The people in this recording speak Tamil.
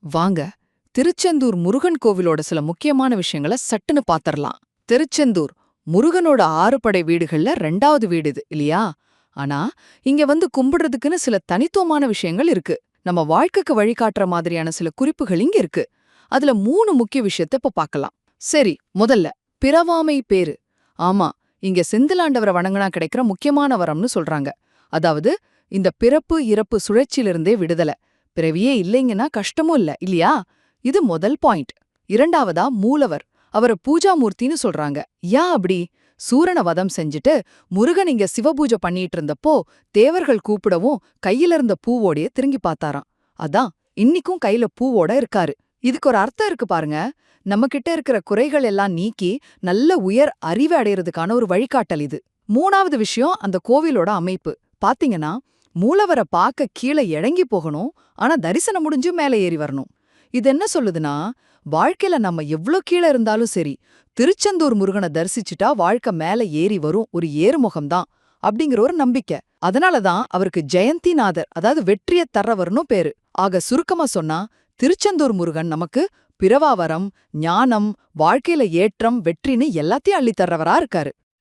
வாங்க, திருச்செந்தூர் முருகன் கோவிலோட சில முக்கியமான விஷயங்கள சட்டுன்னு பாத்தரலாம். திருச்செந்தூர் முருகனோட 6 படை வீடுகள்ல 2வது வீடு இது இல்லையா? ஆனா இங்க வந்து கும்பிடுறதுக்குன்னு சில தனித்துவமான விஷயங்கள் இருக்கு. நம்ம வாழ்க்கைக்கு வழிகாட்டுற மாதிரியான சில குறிப்புகள் இங்க இருக்கு. அதுல 3 முக்கிய விஷயத்த இப்ப பாக்கலாம். சரி, முதல்ல பிறவாமை பேரு. ஆமா, இங்க செந்திலாண்டவரை வணங்குனா கிடைக்கிற முக்கியமான வரம்னு சொல்றாங்க. அதாவது இந்த பிறப்பு இறப்பு சுழற்சியிலிருந்தே விடுதலை. பிறவியே இல்லைங்கன்னா கஷ்டமும் இல்ல இல்லையா? இது முதல் பாயிண்ட். இரண்டாவதா மூலவர். அவர பூஜாமூர்த்தின்னு சொல்றாங்க. ஏன் அப்படி? சூரனை வதம் செஞ்சுட்டு முருகன் இங்க சிவபூஜை பண்ணிட்டு இருந்தப்போ தேவர்கள் கூப்பிடவும் கையில இருந்த பூவோடயே திரும்பி பார்த்தாராம். அதான் இன்னிக்கும் கையில பூவோட இருக்காரு. இதுக்கு ஒரு அர்த்தம் இருக்கு பாருங்க. நம்ம கிட்ட இருக்கிற குறைகள் எல்லாம் நீக்கி நல்ல உயர் அறிவை அடையறதுக்கான ஒரு வழிகாட்டல் இது. மூணாவது விஷயம் அந்த கோவிலோட அமைப்பு. பாத்தீங்கன்னா மூலவரை பார்க்க கீழே இறங்கி போகணும், ஆனா தரிசனம் முடிஞ்சு மேல ஏறி வரணும். இது என்ன சொல்லுதுன்னா, வாழ்க்கையில நம்ம எவ்ளோ கீழே இருந்தாலும் சரி, திருச்செந்தூர் முருகனை தரிசிச்சுட்டா வாழ்க்கை மேல ஏறி வரும் ஒரு ஏறுமுகம்தான் அப்படிங்கிற ஒரு நம்பிக்கை. அதனாலதான் அவருக்கு ஜெயந்திநாதர், அதாவது வெற்றிய தர்றவர்னு பேரு. ஆக சுருக்கமா சொன்னா, திருச்செந்தூர் முருகன் நமக்கு பிறவாவரம், ஞானம், வாழ்க்கையில ஏற்றம், வெற்றின்னு எல்லாத்தையும் அள்ளித் தர்றவரா இருக்காரு.